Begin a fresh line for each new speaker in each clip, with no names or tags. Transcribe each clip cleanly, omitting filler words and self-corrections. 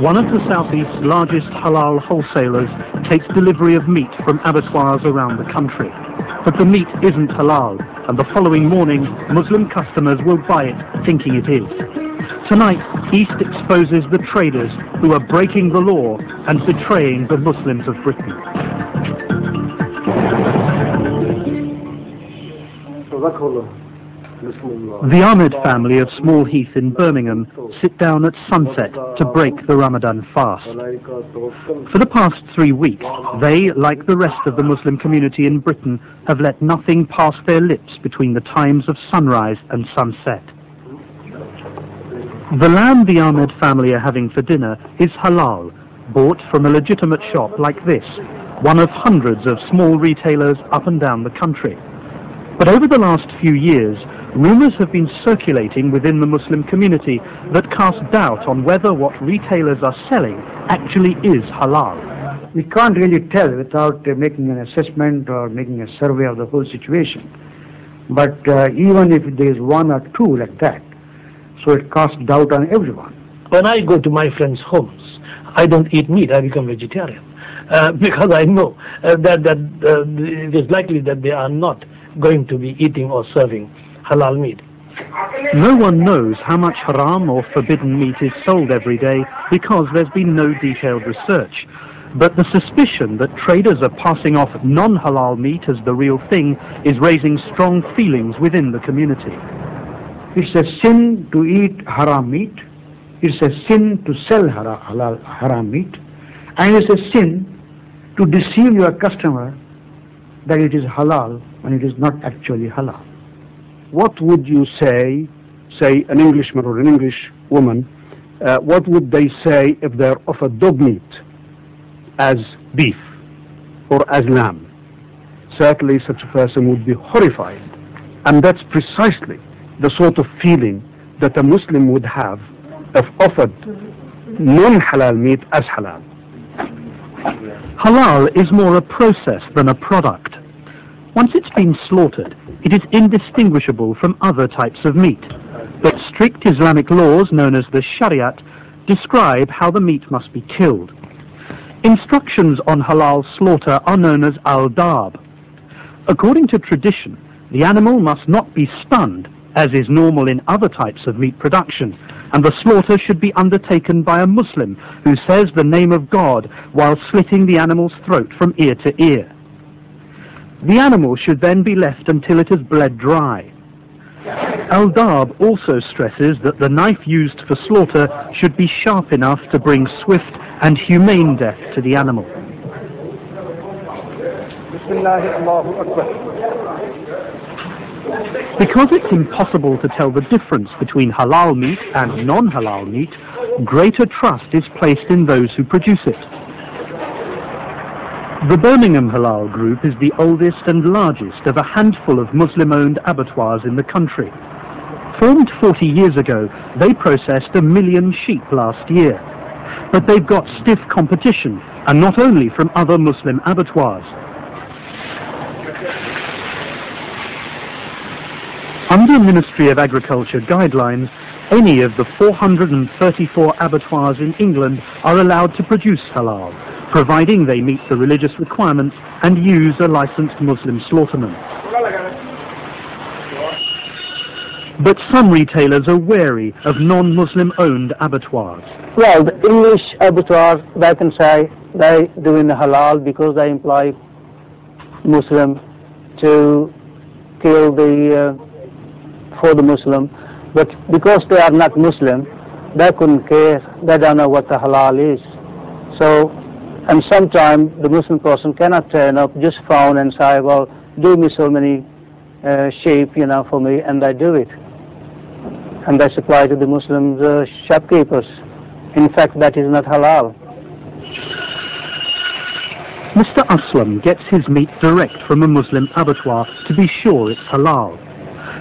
One of the Southeast's largest halal wholesalers takes delivery of meat from abattoirs around the country. But the meat isn't halal, and the following morning, Muslim customers will buy it thinking it is. Tonight, East exposes the traders who are breaking the law and betraying the Muslims of Britain. The Ahmed family of Small Heath in Birmingham sit down at sunset to break the Ramadan fast. For the past 3 weeks, they, like the rest of the Muslim community in Britain, have let nothing pass their lips between the times of sunrise and sunset. The lamb the Ahmed family are having for dinner is halal, bought from a legitimate shop like this, one of hundreds of small retailers up and down the country. But over the last few years, rumours have been circulating within the Muslim community that cast doubt on whether what retailers are selling actually is halal.
We can't really tell without making an assessment or making a survey of the whole situation. But even if there is one or two like that, so it casts doubt on everyone.
When I go to my friends' homes, I don't eat meat, I become vegetarian. Because I know that it is likely that they are not going to be eating or serving halal meat.
No one knows how much haram or forbidden meat is sold every day because there's been no detailed research. But the suspicion that traders are passing off non-halal meat as the real thing is raising strong feelings within the community.
It's a sin to eat haram meat. It's a sin to sell haram meat. And it's a sin to deceive your customer that it is halal when it is not actually halal.
What would you say an Englishman or an English woman, what would they say if they're offered dog meat as beef or as lamb? Certainly such a person would be horrified. And that's precisely the sort of feeling that a Muslim would have if offered non-halal meat as halal.
Halal is more a process than a product. Once it's been slaughtered, it is indistinguishable from other types of meat. But strict Islamic laws, known as the Shariat, describe how the meat must be killed. Instructions on halal slaughter are known as al-dab. According to tradition, the animal must not be stunned, as is normal in other types of meat production, and the slaughter should be undertaken by a Muslim who says the name of God while slitting the animal's throat from ear to ear. The animal should then be left until it has bled dry. Al-Dab also stresses that the knife used for slaughter should be sharp enough to bring swift and humane death to the animal. Because it's impossible to tell the difference between halal meat and non-halal meat, greater trust is placed in those who produce it. The Birmingham Halal Group is the oldest and largest of a handful of Muslim-owned abattoirs in the country. Formed 40 years ago, they processed 1 million sheep last year. But they've got stiff competition, and not only from other Muslim abattoirs. Under Ministry of Agriculture guidelines, any of the 434 abattoirs in England are allowed to produce halal, providing they meet the religious requirements and use a licensed Muslim slaughterman. But some retailers are wary of non-Muslim owned abattoirs.
Well, the English abattoirs, they can say they do in the halal because they employ Muslim to kill for the Muslim, but because they are not Muslim, they couldn't care, they don't know what the halal is. So, and sometimes the Muslim person cannot turn up, just phone and say, well, do me so many sheep, for me, and they do it. And they supply to the Muslim shopkeepers. In fact, that is not halal.
Mr. Aslam gets his meat direct from a Muslim abattoir to be sure it's halal.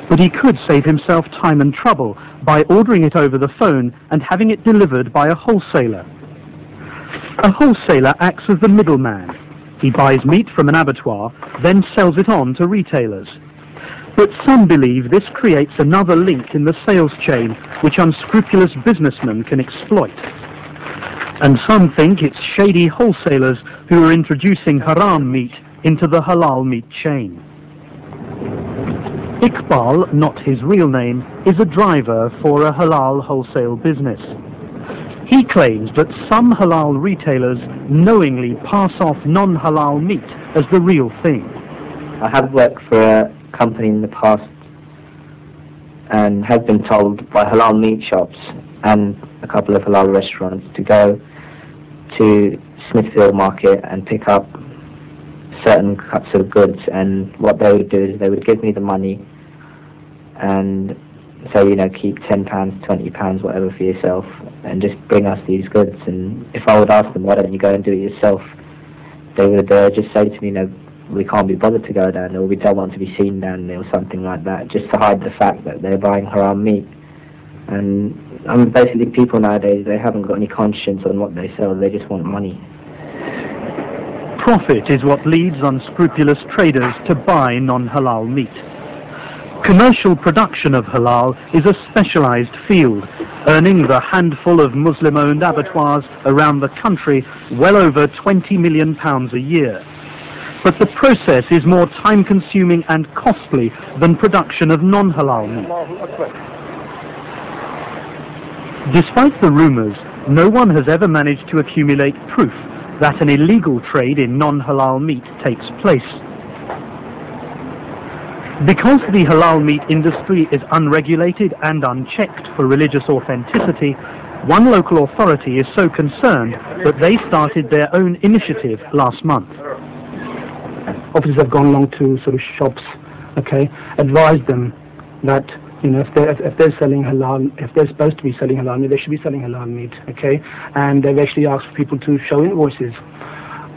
But he could save himself time and trouble by ordering it over the phone and having it delivered by a wholesaler. A wholesaler acts as the middleman. He buys meat from an abattoir, then sells it on to retailers. But some believe this creates another link in the sales chain which unscrupulous businessmen can exploit. And some think it's shady wholesalers who are introducing haram meat into the halal meat chain. Iqbal, not his real name, is a driver for a halal wholesale business. He claims that some halal retailers knowingly pass off non-halal meat as the real thing.
I have worked for a company in the past and have been told by halal meat shops and a couple of halal restaurants to go to Smithfield Market and pick up certain cuts of goods, and what they would do is they would give me the money and say, you know, keep £10, £20, whatever for yourself, and just bring us these goods. And if I would ask them, why don't you go and do it yourself, they would just say to me, no, we can't be bothered to go down there, or we don't want to be seen down there, or something like that, just to hide the fact that they're buying haram meat. And basically people nowadays, they haven't got any conscience on what they sell, they just want money.
Profit is what leads unscrupulous traders to buy non-halal meat. Commercial production of halal is a specialized field, earning the handful of Muslim-owned abattoirs around the country well over £20 million a year. But the process is more time-consuming and costly than production of non-halal meat. Despite the rumors, no one has ever managed to accumulate proof that an illegal trade in non-halal meat takes place. Because the halal meat industry is unregulated and unchecked for religious authenticity, one local authority is so concerned that they started their own initiative last month.
Officers have gone along to sort of shops, okay, advised them that, you know, if they're selling halal, if they're supposed to be selling halal meat, they should be selling halal meat, okay? And they've actually asked people to show invoices.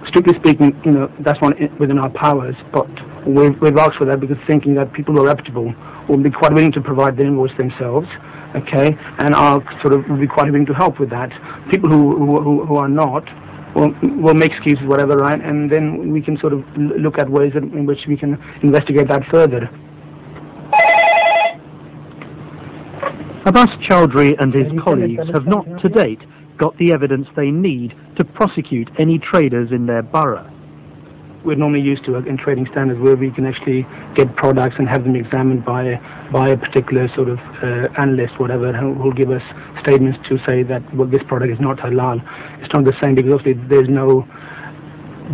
Strictly speaking, you know, that's not within our powers, but we've asked for that because thinking that people who are reputable will be quite willing to provide the invoice themselves, okay, and will be quite willing to help with that. People who are not will make excuses, whatever, right? And then we can sort of look at ways in which we can investigate that further.
Abbas Chowdhury and his colleagues have not to date got the evidence they need to prosecute any traders in their borough.
We're normally used to in trading standards where we can actually get products and have them examined by a particular sort of analyst, whatever, who will give us statements to say that, well, this product is not halal. It's not the same because obviously there's no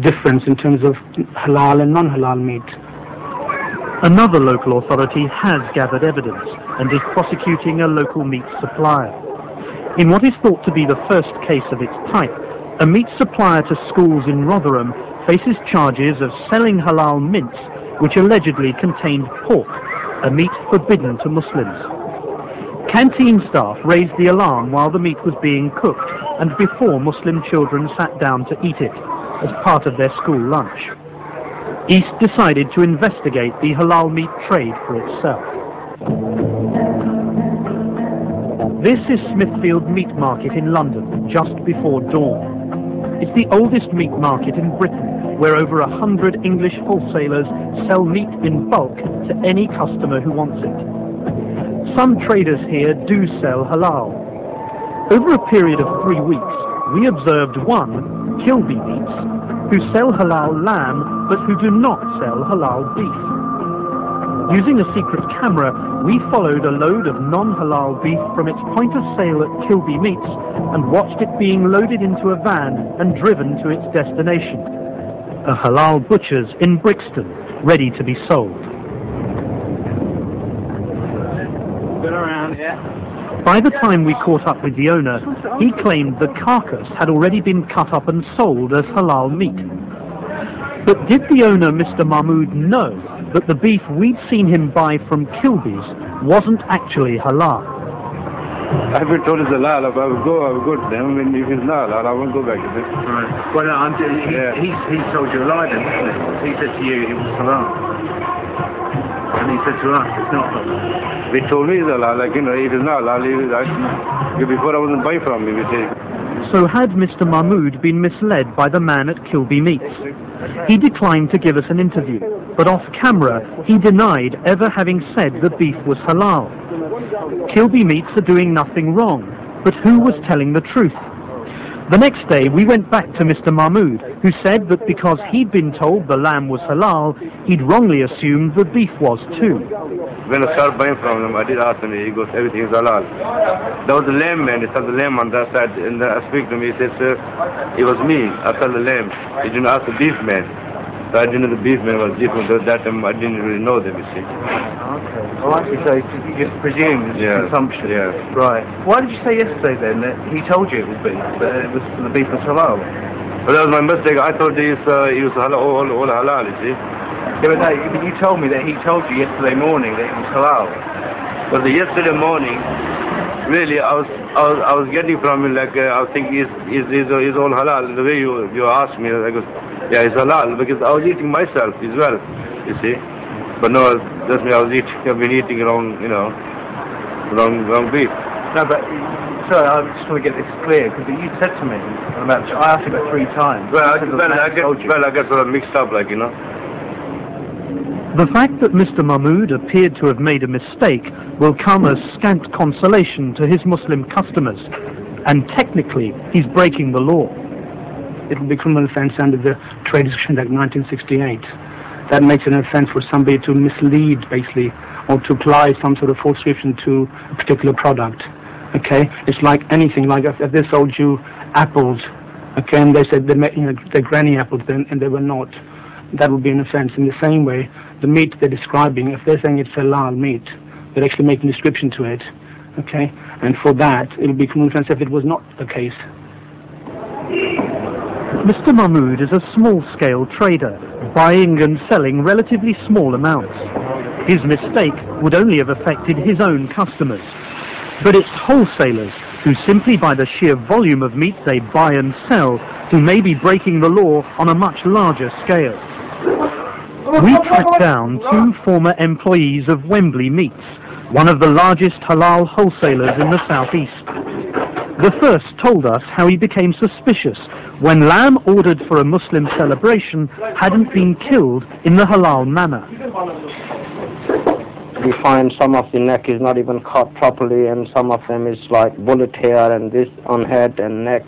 difference in terms of halal and non-halal meat.
Another local authority has gathered evidence and is prosecuting a local meat supplier. In what is thought to be the first case of its type, a meat supplier to schools in Rotherham faces charges of selling halal mince which allegedly contained pork, a meat forbidden to Muslims. Canteen staff raised the alarm while the meat was being cooked and before Muslim children sat down to eat it as part of their school lunch. East decided to investigate the halal meat trade for itself. This is Smithfield Meat Market in London, just before dawn. It's the oldest meat market in Britain, where over 100 English wholesalers sell meat in bulk to any customer who wants it. Some traders here do sell halal. Over a period of 3 weeks, we observed one, Kilby Meats, who sell halal lamb but who do not sell halal beef. Using a secret camera, we followed a load of non-halal beef from its point of sale at Kilby Meats and watched it being loaded into a van and driven to its destination, a halal butcher's in Brixton, ready to be sold.
Been around, yeah.
By the time we caught up with the owner, he claimed the carcass had already been cut up and sold as halal meat. But did the owner, Mr. Mahmood, know that the beef we'd seen him buy from Kilby's wasn't actually halal?
I've been told it's halal. If I would go to them. And if it's not halal, I won't go back to this. Right. Well, no, he told you a lie then, didn't he? He said to you it was halal. And he said to us, it's not halal. They told me it's halal. Like, you know, it is not halal. Before I wasn't buying from him, he said.
So had Mr. Mahmood been misled by the man at Kilby Meats? He declined to give us an interview, but off camera he denied ever having said the beef was halal. Kilby Meats are doing nothing wrong, but who was telling the truth? The next day we went back to Mr. Mahmood, who said that because he'd been told the lamb was halal, he'd wrongly assumed the beef was too.
When I started buying from him, I did ask him, he goes, everything is halal. There was a lamb man, he saw the lamb on that side, and I speak to him, he said, sir, it was me, I saw the lamb. He didn't ask the beef man. So I didn't know the beef man was different, so at that time I didn't really know them, you see.
Okay. Well, actually, so you just presumed it's consumption.
Yeah.
Right. Why did you say yesterday then that he told you it was beef, but it was the beef was halal?
Well, that was my mistake. I thought he was halal, all halal, you see.
Yeah, but no, you told me that he told you yesterday morning that it was halal.
But yesterday morning, really, I was getting from him like I was thinking is all halal. The way you asked me, I go, yeah, it's halal because I was eating myself as well, you see. But no, that's me. I've been eating wrong, wrong beef.
No, but sorry, I just want to get this clear because you said to me I asked you about 3 times.
Well, I get sort of mixed up, like,
The fact that Mr. Mahmood appeared to have made a mistake will come as scant consolation to his Muslim customers, and technically he's breaking the law.
It will be criminal offence under the Trade Restriction Act 1968. That makes it an offence for somebody to mislead, basically, or to apply some sort of false description to a particular product. Okay, it's like anything. Like if they sold you apples, okay, and they said they're granny apples, and they were not, that would be an offence. In the same way, the meat they're describing, if they're saying it's halal meat, they're actually making a description to it. Okay, and for that, it would be criminal offence if it was not the case.
Mr. Mahmood is a small-scale trader, buying and selling relatively small amounts. His mistake would only have affected his own customers. But it's wholesalers who simply by the sheer volume of meat they buy and sell who may be breaking the law on a much larger scale. We tracked down 2 former employees of Wembley Meats, one of the largest halal wholesalers in the southeast. The first told us how he became suspicious when lamb ordered for a Muslim celebration hadn't been killed in the halal manner.
We find some of the neck is not even cut properly, and some of them is like bullet hair and this on head and neck.